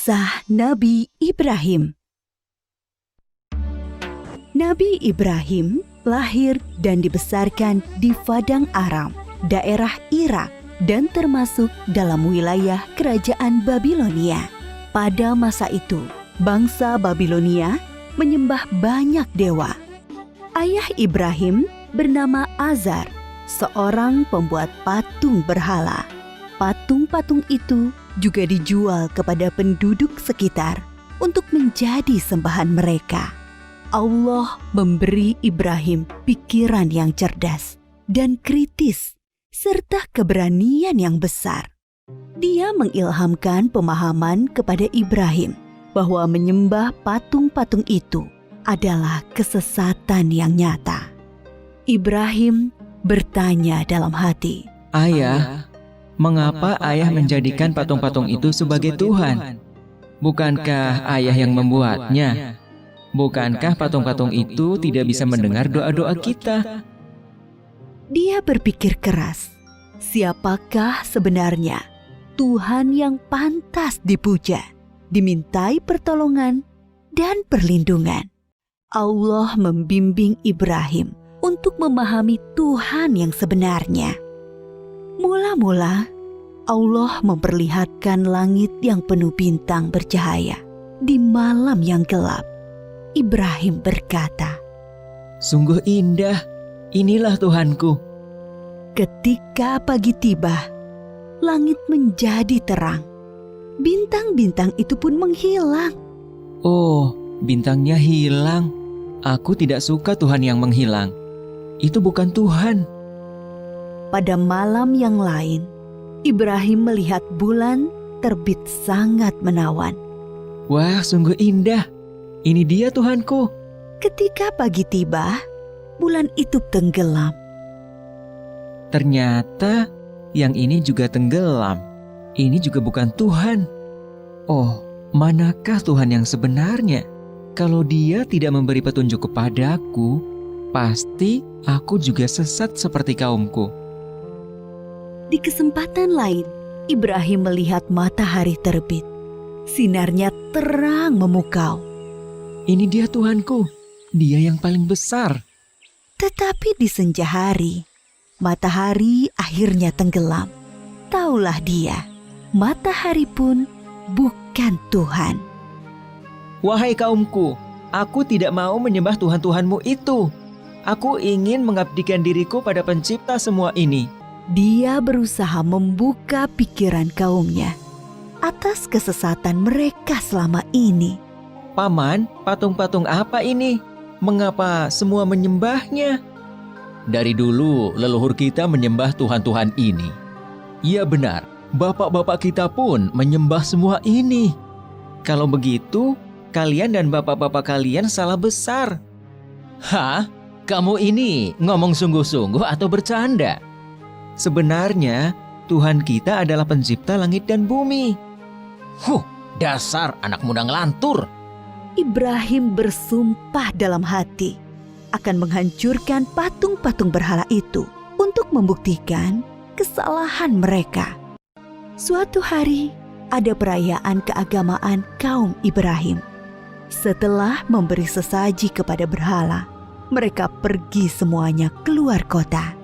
Kisah Nabi Ibrahim. Nabi Ibrahim lahir dan dibesarkan di Padang Aram, daerah Irak, dan termasuk dalam wilayah kerajaan Babilonia. Pada masa itu, bangsa Babilonia menyembah banyak dewa. Ayah Ibrahim bernama Azar, seorang pembuat patung berhala. Patung-patung itu juga dijual kepada penduduk sekitar untuk menjadi sembahan mereka. Allah memberi Ibrahim pikiran yang cerdas dan kritis, serta keberanian yang besar. Dia mengilhamkan pemahaman kepada Ibrahim bahwa menyembah patung-patung itu adalah kesesatan yang nyata. Ibrahim bertanya dalam hati, "Ayah, mengapa ayah menjadikan patung-patung itu sebagai Tuhan? Bukankah ayah yang membuatnya? Bukankah patung-patung itu tidak bisa mendengar doa-doa kita?" Dia berpikir keras, siapakah sebenarnya Tuhan yang pantas dipuja, dimintai pertolongan dan perlindungan? Allah membimbing Ibrahim untuk memahami Tuhan yang sebenarnya. Mula-mula, Allah memperlihatkan langit yang penuh bintang bercahaya di malam yang gelap. Ibrahim berkata, "Sungguh indah, inilah Tuhanku." Ketika pagi tiba, langit menjadi terang. Bintang-bintang itu pun menghilang. "Oh, bintangnya hilang. Aku tidak suka Tuhan yang menghilang. Itu bukan Tuhan." Pada malam yang lain, Ibrahim melihat bulan terbit sangat menawan. "Wah, sungguh indah. Ini dia Tuhanku." Ketika pagi tiba, bulan itu tenggelam. Ternyata yang ini juga tenggelam. Ini juga bukan Tuhan. Oh, manakah Tuhan yang sebenarnya? Kalau Dia tidak memberi petunjuk kepadaku, pasti aku juga sesat seperti kaumku. Di kesempatan lain, Ibrahim melihat matahari terbit. Sinarnya terang memukau. Ini dia Tuhanku, Dia yang paling besar. Tetapi di senja hari, matahari akhirnya tenggelam. Taulah dia, matahari pun bukan Tuhan. Wahai kaumku, aku tidak mau menyembah Tuhan-Tuhanmu itu. Aku ingin mengabdikan diriku pada pencipta semua ini. Dia berusaha membuka pikiran kaumnya atas kesesatan mereka selama ini. "Paman, patung-patung apa ini? Mengapa semua menyembahnya?" "Dari dulu leluhur kita menyembah Tuhan-Tuhan ini." "Iya benar, bapak-bapak kita pun menyembah semua ini." "Kalau begitu, kalian dan bapak-bapak kalian salah besar." "Hah? Kamu ini ngomong sungguh-sungguh atau bercanda?" "Sebenarnya Tuhan kita adalah pencipta langit dan bumi." Dasar anak muda ngelantur." Ibrahim bersumpah dalam hati akan menghancurkan patung-patung berhala itu untuk membuktikan kesalahan mereka. Suatu hari, ada perayaan keagamaan kaum Ibrahim. Setelah memberi sesaji kepada berhala, mereka pergi semuanya keluar kota.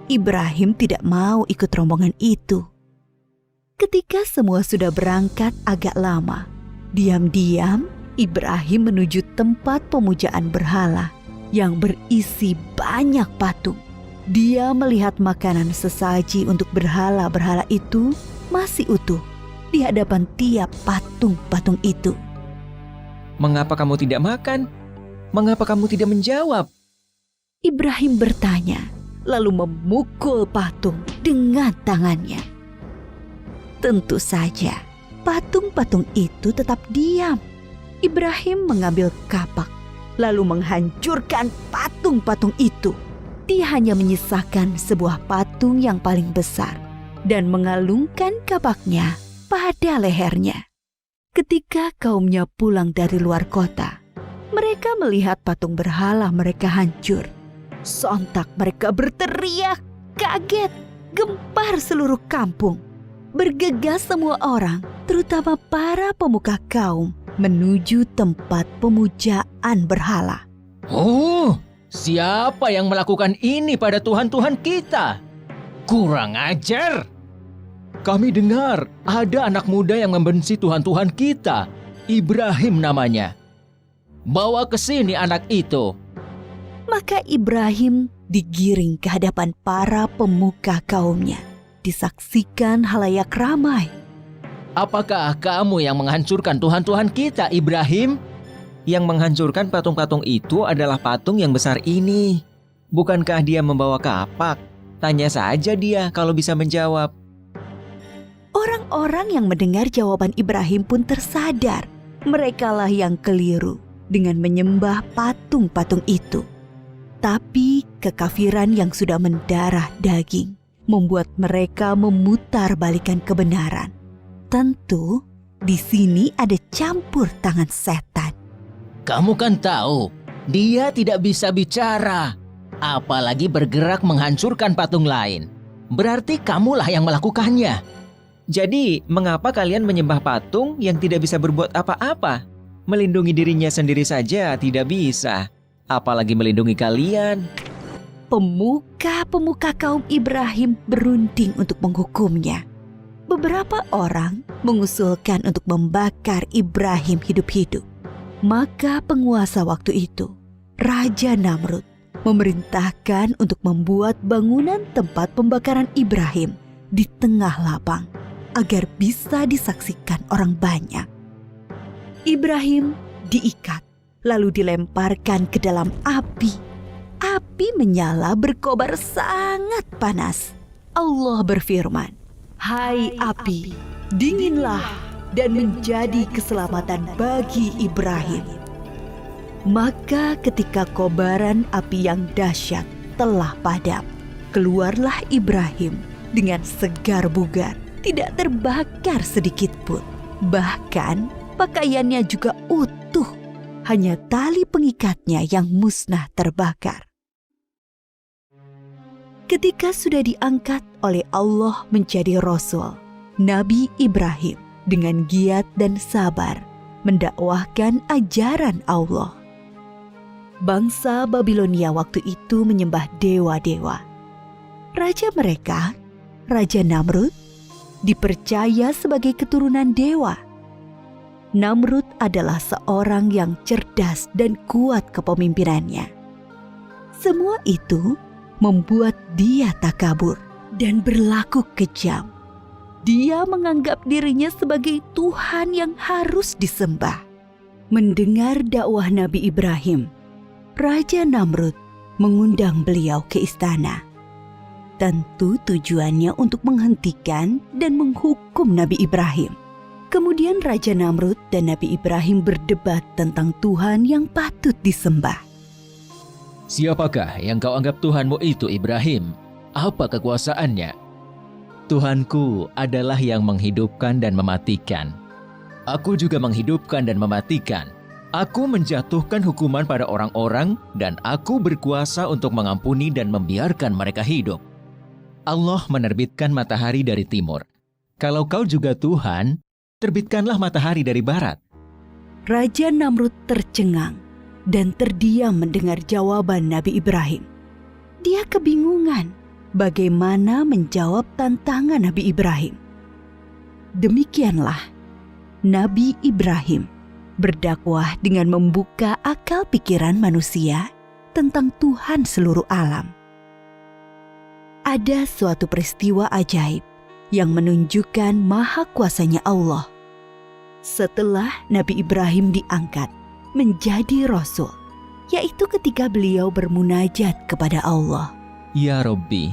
Ibrahim tidak mau ikut rombongan itu. Ketika semua sudah berangkat agak lama, diam-diam Ibrahim menuju tempat pemujaan berhala yang berisi banyak patung. Dia melihat makanan sesaji untuk berhala-berhala itu masih utuh di hadapan tiap patung-patung itu. "Mengapa kamu tidak makan? Mengapa kamu tidak menjawab?" Ibrahim bertanya, lalu memukul patung dengan tangannya. Tentu saja, patung-patung itu tetap diam. Ibrahim mengambil kapak, lalu menghancurkan patung-patung itu. Dia hanya menyisakan sebuah patung yang paling besar dan mengalungkan kapaknya pada lehernya. Ketika kaumnya pulang dari luar kota, mereka melihat patung berhala mereka hancur. Sontak mereka berteriak, kaget, gempar seluruh kampung. Bergegas semua orang terutama para pemuka kaum, menuju tempat pemujaan berhala. Oh, siapa yang melakukan ini pada Tuhan-Tuhan kita? Kurang ajar! Kami dengar ada anak muda yang membenci Tuhan-Tuhan kita. Ibrahim namanya. Bawa ke sini anak itu. Maka Ibrahim digiring ke hadapan para pemuka kaumnya. Disaksikan halayak ramai. Apakah kamu yang menghancurkan Tuhan-Tuhan kita, Ibrahim? Yang menghancurkan patung-patung itu adalah patung yang besar ini. Bukankah dia membawa kapak? Tanya saja dia kalau bisa menjawab. Orang-orang yang mendengar jawaban Ibrahim pun tersadar. Merekalah yang keliru dengan menyembah patung-patung itu. Tapi kekafiran yang sudah mendarah daging membuat mereka memutarbalikkan kebenaran. Tentu di sini ada campur tangan setan. Kamu kan tahu, dia tidak bisa bicara, apalagi bergerak menghancurkan patung lain. Berarti kamulah yang melakukannya. Jadi, mengapa kalian menyembah patung yang tidak bisa berbuat apa-apa? Melindungi dirinya sendiri saja tidak bisa, apalagi melindungi kalian. Pemuka-pemuka kaum Ibrahim berunding untuk menghukumnya. Beberapa orang mengusulkan untuk membakar Ibrahim hidup-hidup. Maka penguasa waktu itu, Raja Namrud, memerintahkan untuk membuat bangunan tempat pembakaran Ibrahim di tengah lapang agar bisa disaksikan orang banyak. Ibrahim diikat lalu dilemparkan ke dalam api. Api menyala berkobar sangat panas. Allah berfirman, "Hai api, dinginlah dan menjadi keselamatan bagi Ibrahim." Maka ketika kobaran api yang dahsyat telah padam, keluarlah Ibrahim dengan segar bugar, tidak terbakar sedikit pun. Bahkan pakaiannya juga utuh, hanya tali pengikatnya yang musnah terbakar. Ketika sudah diangkat oleh Allah menjadi Rasul, Nabi Ibrahim dengan giat dan sabar mendakwahkan ajaran Allah. Bangsa Babilonia waktu itu menyembah dewa-dewa. Raja mereka, Raja Namrud, dipercaya sebagai keturunan dewa. Namrud adalah seorang yang cerdas dan kuat kepemimpinannya. Semua itu membuat dia takabur dan berlaku kejam. Dia menganggap dirinya sebagai Tuhan yang harus disembah. Mendengar dakwah Nabi Ibrahim, Raja Namrud mengundang beliau ke istana. Tentu tujuannya untuk menghentikan dan menghukum Nabi Ibrahim. Kemudian Raja Namrud dan Nabi Ibrahim berdebat tentang Tuhan yang patut disembah. Siapakah yang kau anggap Tuhanmu itu, Ibrahim? Apa kekuasaannya? Tuhanku adalah yang menghidupkan dan mematikan. Aku juga menghidupkan dan mematikan. Aku menjatuhkan hukuman pada orang-orang dan aku berkuasa untuk mengampuni dan membiarkan mereka hidup. Allah menerbitkan matahari dari timur. Kalau kau juga Tuhan, terbitkanlah matahari dari barat. Raja Namrud tercengang dan terdiam mendengar jawaban Nabi Ibrahim. Dia kebingungan bagaimana menjawab tantangan Nabi Ibrahim. Demikianlah Nabi Ibrahim berdakwah dengan membuka akal pikiran manusia tentang Tuhan seluruh alam. Ada suatu peristiwa ajaib yang menunjukkan maha kuasanya Allah. Setelah Nabi Ibrahim diangkat menjadi Rasul, yaitu ketika beliau bermunajat kepada Allah. Ya Rabbi,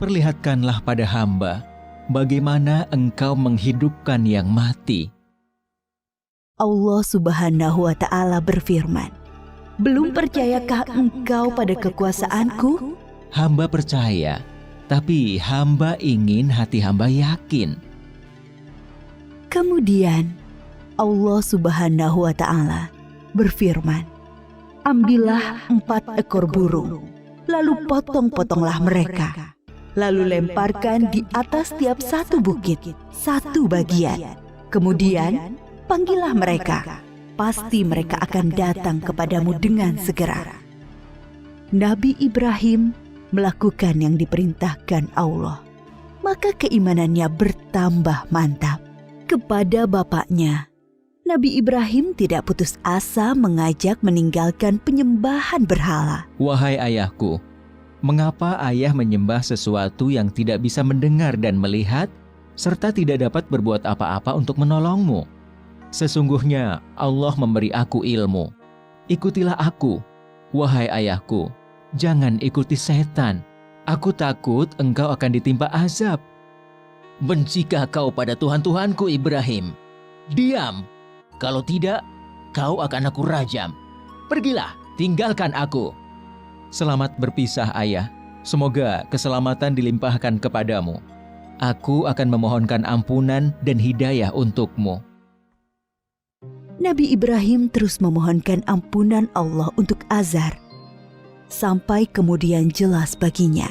perlihatkanlah pada hamba bagaimana Engkau menghidupkan yang mati. Allah Subhanahu wa Ta'ala berfirman, "Belum percayakah engkau pada kekuasaanku?" Hamba percaya, tapi hamba ingin hati hamba yakin. Kemudian Allah Subhanahu wa Ta'ala berfirman, "Ambillah 4 ekor burung, lalu potong-potonglah mereka, lalu lemparkan di atas tiap satu bukit, satu bagian. Kemudian, panggillah mereka. Pasti mereka akan datang kepadamu dengan segera. Nabi Ibrahim melakukan yang diperintahkan Allah. Maka keimanannya bertambah mantap. Kepada bapaknya, Nabi Ibrahim tidak putus asa mengajak meninggalkan penyembahan berhala. Wahai ayahku, mengapa ayah menyembah sesuatu yang tidak bisa mendengar dan melihat, serta tidak dapat berbuat apa-apa untuk menolongmu? Sesungguhnya Allah memberi aku ilmu. Ikutilah aku, wahai ayahku. Jangan ikuti setan. Aku takut engkau akan ditimpa azab. Bencikah kau pada Tuhan-Tuhanku Ibrahim? Diam. Kalau tidak, kau akan aku rajam. Pergilah, tinggalkan aku. Selamat berpisah, ayah. Semoga keselamatan dilimpahkan kepadamu. Aku akan memohonkan ampunan dan hidayah untukmu. Nabi Ibrahim terus memohonkan ampunan Allah untuk Azar. Sampai kemudian jelas baginya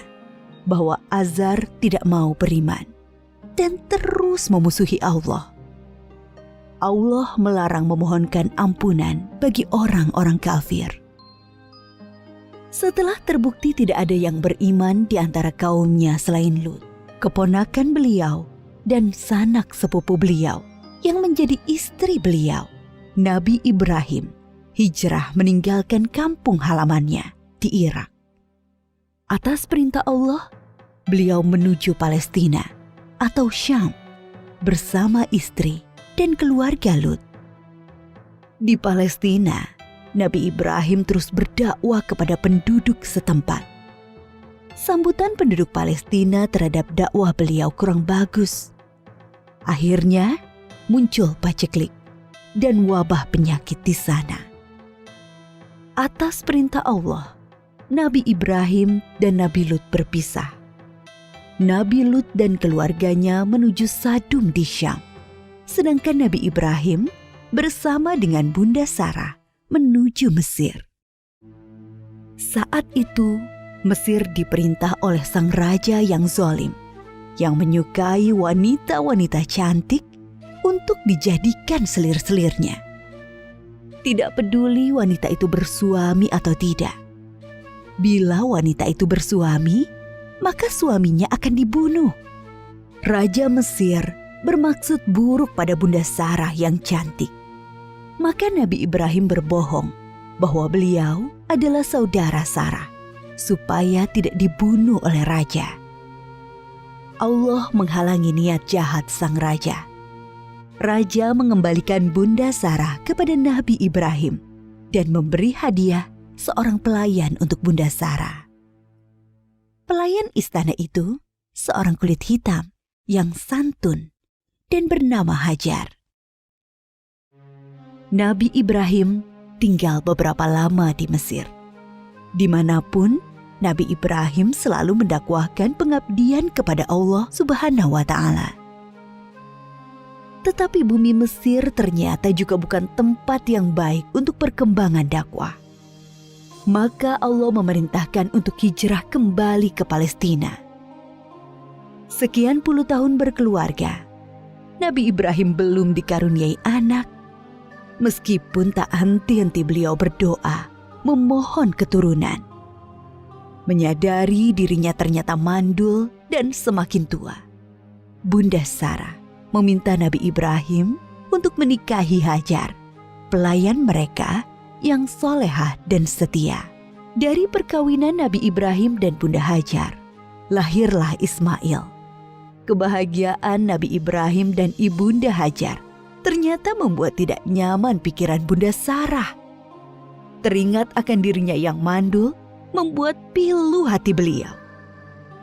bahwa Azar tidak mau beriman dan terus memusuhi Allah. Allah melarang memohonkan ampunan bagi orang-orang kafir. Setelah terbukti tidak ada yang beriman di antara kaumnya selain Lut, keponakan beliau dan sanak sepupu beliau yang menjadi istri beliau, Nabi Ibrahim hijrah meninggalkan kampung halamannya di Irak. Atas perintah Allah, beliau menuju Palestina atau Syam bersama istri dan keluarga Lut. Di Palestina, Nabi Ibrahim terus berdakwah kepada penduduk setempat. Sambutan penduduk Palestina terhadap dakwah beliau kurang bagus. Akhirnya muncul paceklik dan wabah penyakit di sana. Atas perintah Allah, Nabi Ibrahim dan Nabi Lut berpisah. Nabi Lut dan keluarganya menuju Sadum di Syam, sedangkan Nabi Ibrahim bersama dengan Bunda Sarah menuju Mesir. Saat itu, Mesir diperintah oleh sang raja yang zalim, yang menyukai wanita-wanita cantik untuk dijadikan selir-selirnya. Tidak peduli wanita itu bersuami atau tidak. Bila wanita itu bersuami, maka suaminya akan dibunuh. Raja Mesir bermaksud buruk pada Bunda Sarah yang cantik. Maka Nabi Ibrahim berbohong bahwa beliau adalah saudara Sarah, supaya tidak dibunuh oleh raja. Allah menghalangi niat jahat sang raja. Raja mengembalikan Bunda Sarah kepada Nabi Ibrahim dan memberi hadiah seorang pelayan untuk Bunda Sarah. Pelayan istana itu seorang kulit hitam yang santun dan bernama Hajar. Nabi Ibrahim tinggal beberapa lama di Mesir. Dimanapun, Nabi Ibrahim selalu mendakwahkan pengabdian kepada Allah Subhanahu wa Ta'ala. Tetapi bumi Mesir ternyata juga bukan tempat yang baik untuk perkembangan dakwah. Maka Allah memerintahkan untuk hijrah kembali ke Palestina. Sekian puluh tahun berkeluarga, Nabi Ibrahim belum dikaruniai anak, meskipun tak henti-henti beliau berdoa, memohon keturunan. Menyadari dirinya ternyata mandul dan semakin tua, Bunda Sarah meminta Nabi Ibrahim untuk menikahi Hajar, pelayan mereka yang solehah dan setia. Dari perkawinan Nabi Ibrahim dan Bunda Hajar, lahirlah Ismail. Kebahagiaan Nabi Ibrahim dan Ibunda Hajar ternyata membuat tidak nyaman pikiran Bunda Sarah. Teringat akan dirinya yang mandul, membuat pilu hati beliau.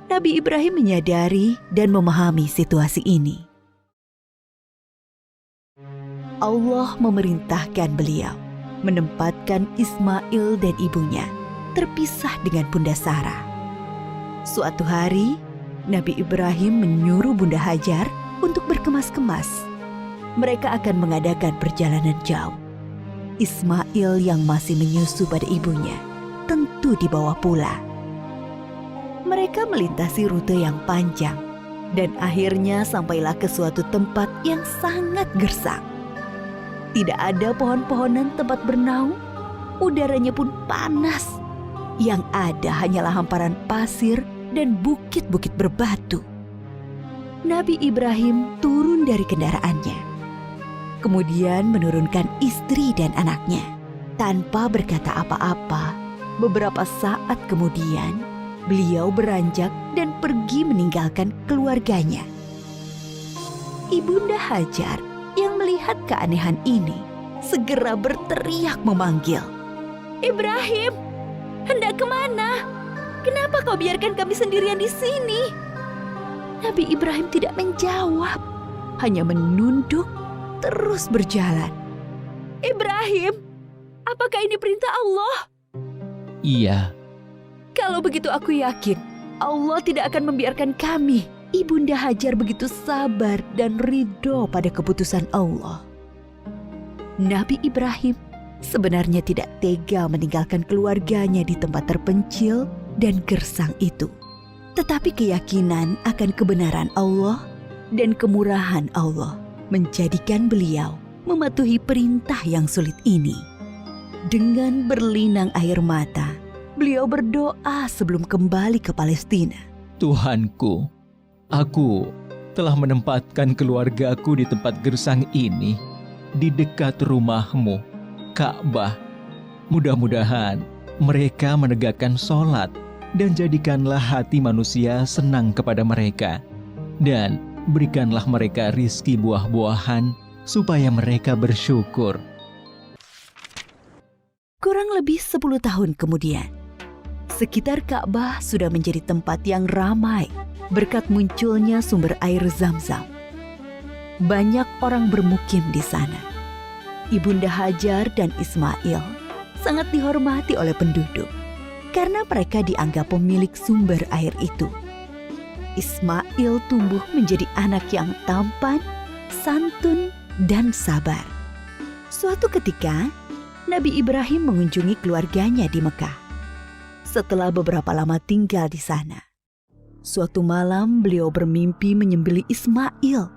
Nabi Ibrahim menyadari dan memahami situasi ini. Allah memerintahkan beliau menempatkan Ismail dan ibunya terpisah dengan Bunda Sarah. Suatu hari, Nabi Ibrahim menyuruh Bunda Hajar untuk berkemas-kemas. Mereka akan mengadakan perjalanan jauh. Ismail yang masih menyusu pada ibunya tentu dibawa pula. Mereka melintasi rute yang panjang Dan akhirnya sampailah ke suatu tempat yang sangat gersang. Tidak ada pohon-pohonan tempat bernaung, udaranya pun panas. Yang ada hanyalah hamparan pasir dan bukit-bukit berbatu. Nabi Ibrahim turun dari kendaraannya, kemudian menurunkan istri dan anaknya. Tanpa berkata apa-apa, beberapa saat kemudian beliau beranjak dan pergi meninggalkan keluarganya. Ibunda Hajar yang melihat keanehan ini segera berteriak memanggil, "Ibrahim, hendak kemana? Kenapa kau biarkan kami sendirian di sini?" Nabi Ibrahim tidak menjawab, hanya menunduk terus berjalan. "Ibrahim, apakah ini perintah Allah?" Iya. "Kalau begitu aku yakin Allah tidak akan membiarkan kami." Ibunda Hajar begitu sabar dan ridho pada keputusan Allah. Nabi Ibrahim sebenarnya tidak tega meninggalkan keluarganya di tempat terpencil dan gersang itu. Tetapi keyakinan akan kebenaran Allah dan kemurahan Allah menjadikan beliau mematuhi perintah yang sulit ini. Dengan berlinang air mata, beliau berdoa sebelum kembali ke Palestina. Tuhanku, aku telah menempatkan keluargaku di tempat gersang ini, di dekat rumah-Mu, Ka'bah. Mudah-mudahan mereka menegakkan sholat dan jadikanlah hati manusia senang kepada mereka. Dan berikanlah mereka rizki buah-buahan supaya mereka bersyukur. Kurang lebih 10 tahun kemudian, sekitar Ka'bah sudah menjadi tempat yang ramai berkat munculnya sumber air Zam-Zam. Banyak orang bermukim di sana. Ibunda Hajar dan Ismail sangat dihormati oleh penduduk karena mereka dianggap pemilik sumber air itu. Ismail tumbuh menjadi anak yang tampan, santun, dan sabar. Suatu ketika, Nabi Ibrahim mengunjungi keluarganya di Mekah. Setelah beberapa lama tinggal di sana, suatu malam beliau bermimpi menyembelih Ismail.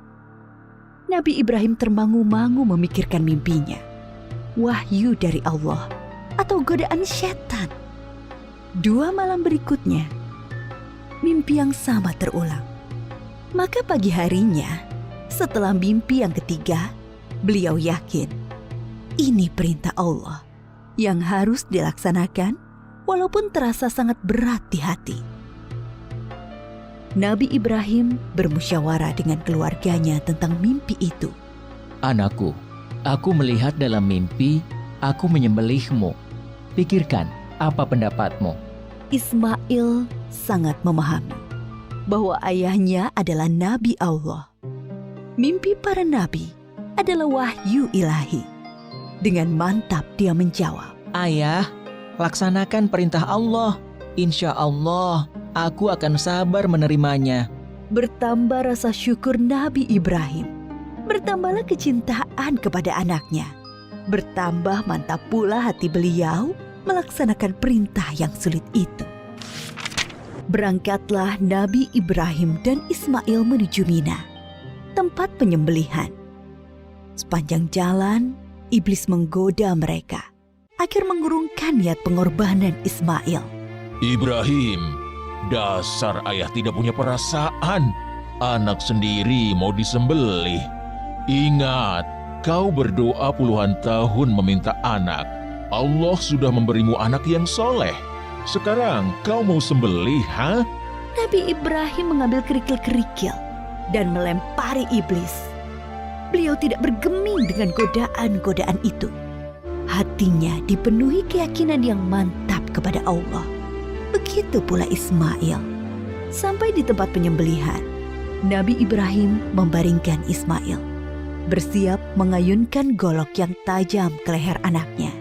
Nabi Ibrahim termangu-mangu memikirkan mimpinya. Wahyu dari Allah atau godaan setan? 2 malam berikutnya, mimpi yang sama terulang. Maka pagi harinya, setelah mimpi yang ketiga, beliau yakin ini perintah Allah yang harus dilaksanakan walaupun terasa sangat berat di hati. Nabi Ibrahim bermusyawarah dengan keluarganya tentang mimpi itu. Anakku, aku melihat dalam mimpi, aku menyembelihmu. Pikirkan, apa pendapatmu? Ismail sangat memahami bahwa ayahnya adalah Nabi Allah. Mimpi para nabi adalah wahyu ilahi. Dengan mantap dia menjawab, Ayah, laksanakan perintah Allah. Insya Allah, aku akan sabar menerimanya. Bertambah rasa syukur Nabi Ibrahim. Bertambahlah kecintaan kepada anaknya. Bertambah mantap pula hati beliau melaksanakan perintah yang sulit itu. Berangkatlah Nabi Ibrahim dan Ismail menuju Mina, tempat penyembelihan. Sepanjang jalan, iblis menggoda mereka agar mengurungkan niat pengorbanan Ismail. Ibrahim, dasar ayah tidak punya perasaan. Anak sendiri mau disembelih. Ingat, kau berdoa puluhan tahun meminta anak. Allah sudah memberimu anak yang soleh. Sekarang kau mau sembelih, ha? Nabi Ibrahim mengambil kerikil-kerikil dan melempari iblis. Beliau tidak bergeming dengan godaan-godaan itu. Hatinya dipenuhi keyakinan yang mantap kepada Allah. Begitu pula Ismail. Sampai di tempat penyembelihan, Nabi Ibrahim membaringkan Ismail, bersiap mengayunkan golok yang tajam ke leher anaknya.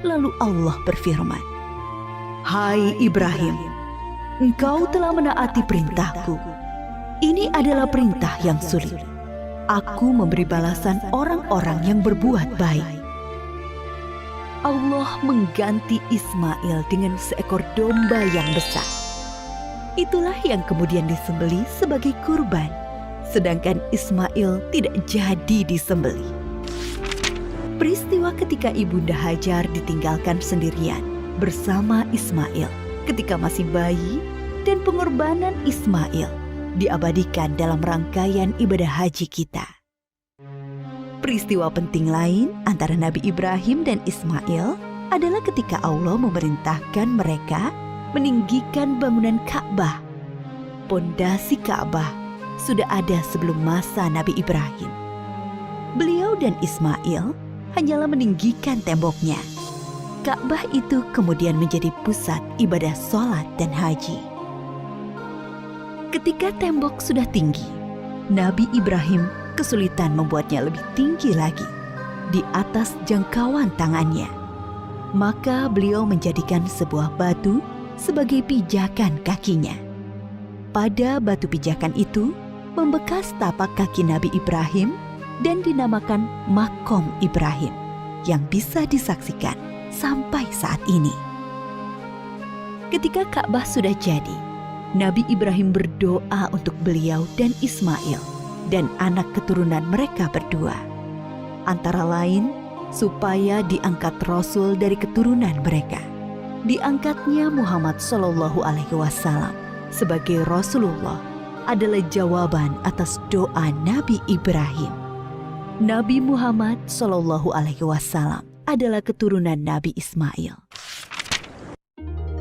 Lalu Allah berfirman, "Hai Ibrahim, engkau telah menaati perintahku. Ini adalah perintah yang sulit. Aku memberi balasan orang-orang yang berbuat baik." Allah mengganti Ismail dengan seekor domba yang besar. Itulah yang kemudian disembelih sebagai kurban, sedangkan Ismail tidak jadi disembelih. Peristiwa ketika Ibunda Hajar ditinggalkan sendirian bersama Ismail ketika masih bayi dan pengorbanan Ismail diabadikan dalam rangkaian ibadah haji kita. Peristiwa penting lain antara Nabi Ibrahim dan Ismail adalah ketika Allah memerintahkan mereka meninggikan bangunan Ka'bah. Pondasi Ka'bah sudah ada sebelum masa Nabi Ibrahim. Beliau dan Ismail hanyalah meninggikan temboknya. Ka'bah itu kemudian menjadi pusat ibadah sholat dan haji. Ketika tembok sudah tinggi, Nabi Ibrahim kesulitan membuatnya lebih tinggi lagi, di atas jangkauan tangannya. Maka beliau menjadikan sebuah batu sebagai pijakan kakinya. Pada batu pijakan itu membekas tapak kaki Nabi Ibrahim dan dinamakan Makom Ibrahim yang bisa disaksikan sampai saat ini. Ketika Ka'bah sudah jadi, Nabi Ibrahim berdoa untuk beliau dan Ismail dan anak keturunan mereka berdua. Antara lain, supaya diangkat Rasul dari keturunan mereka. Diangkatnya Muhammad SAW sebagai Rasulullah adalah jawaban atas doa Nabi Ibrahim. Nabi Muhammad SAW adalah keturunan Nabi Ismail.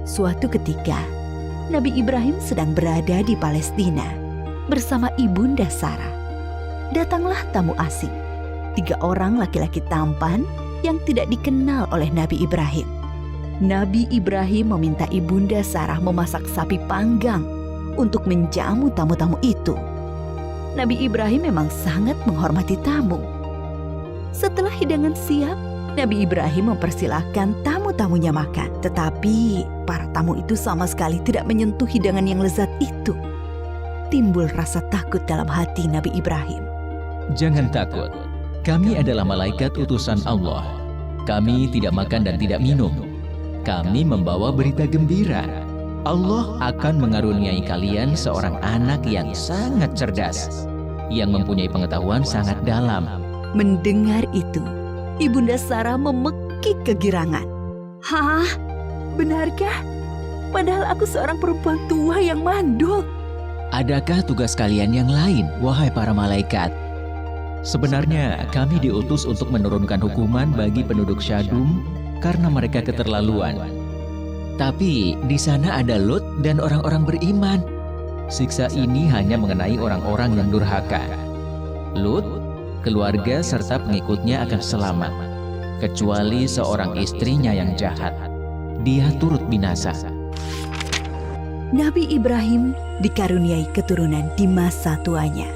Suatu ketika, Nabi Ibrahim sedang berada di Palestina bersama Ibunda Sarah. Datanglah tamu asing, 3 orang laki-laki tampan yang tidak dikenal oleh Nabi Ibrahim. Nabi Ibrahim meminta Ibunda Sarah memasak sapi panggang untuk menjamu tamu-tamu itu. Nabi Ibrahim memang sangat menghormati tamu. Setelah hidangan siap, Nabi Ibrahim mempersilahkan tamu-tamunya makan. Tetapi para tamu itu sama sekali tidak menyentuh hidangan yang lezat itu. Timbul rasa takut dalam hati Nabi Ibrahim. Jangan takut, kami adalah malaikat utusan Allah. Kami tidak makan dan tidak minum. Kami membawa berita gembira. Allah akan mengaruniai kalian seorang anak yang sangat cerdas, yang mempunyai pengetahuan sangat dalam. Mendengar itu, Ibunda Sarah memekik kegirangan. Hah? Benarkah? Padahal aku seorang perempuan tua yang mandul. Adakah tugas kalian yang lain, wahai para malaikat? Sebenarnya kami diutus untuk menurunkan hukuman bagi penduduk Syadum karena mereka keterlaluan. Tapi di sana ada Lut dan orang-orang beriman. Siksa ini hanya mengenai orang-orang yang durhaka. Lut, keluarga serta pengikutnya akan selamat, kecuali seorang istrinya yang jahat. Dia turut binasa. Nabi Ibrahim dikaruniai keturunan di masa tuanya.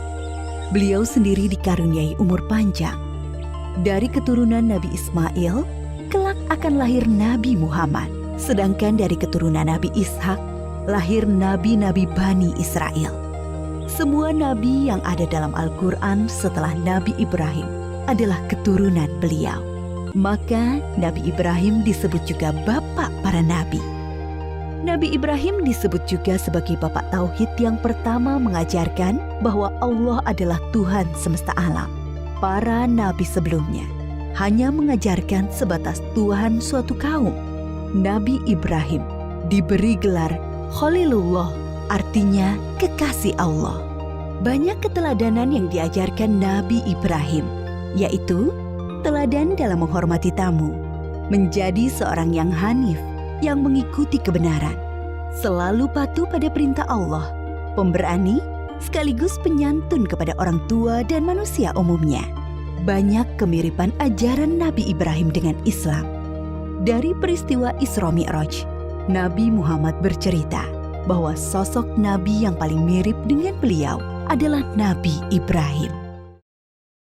Beliau sendiri dikaruniai umur panjang. Dari keturunan Nabi Ismail, kelak akan lahir Nabi Muhammad. Sedangkan dari keturunan Nabi Ishak, lahir nabi-nabi Bani Israel. Semua nabi yang ada dalam Al-Quran setelah Nabi Ibrahim adalah keturunan beliau. Maka Nabi Ibrahim disebut juga bapak para nabi. Nabi Ibrahim disebut juga sebagai bapak tauhid yang pertama mengajarkan bahwa Allah adalah Tuhan semesta alam. Para nabi sebelumnya hanya mengajarkan sebatas Tuhan suatu kaum. Nabi Ibrahim diberi gelar Khalilullah, artinya kekasih Allah. Banyak keteladanan yang diajarkan Nabi Ibrahim, yaitu teladan dalam menghormati tamu, menjadi seorang yang hanif, yang mengikuti kebenaran, selalu patuh pada perintah Allah, pemberani, sekaligus penyantun kepada orang tua dan manusia umumnya. Banyak kemiripan ajaran Nabi Ibrahim dengan Islam. Dari peristiwa Isra Mi'raj, Nabi Muhammad bercerita bahwa sosok Nabi yang paling mirip dengan beliau adalah Nabi Ibrahim.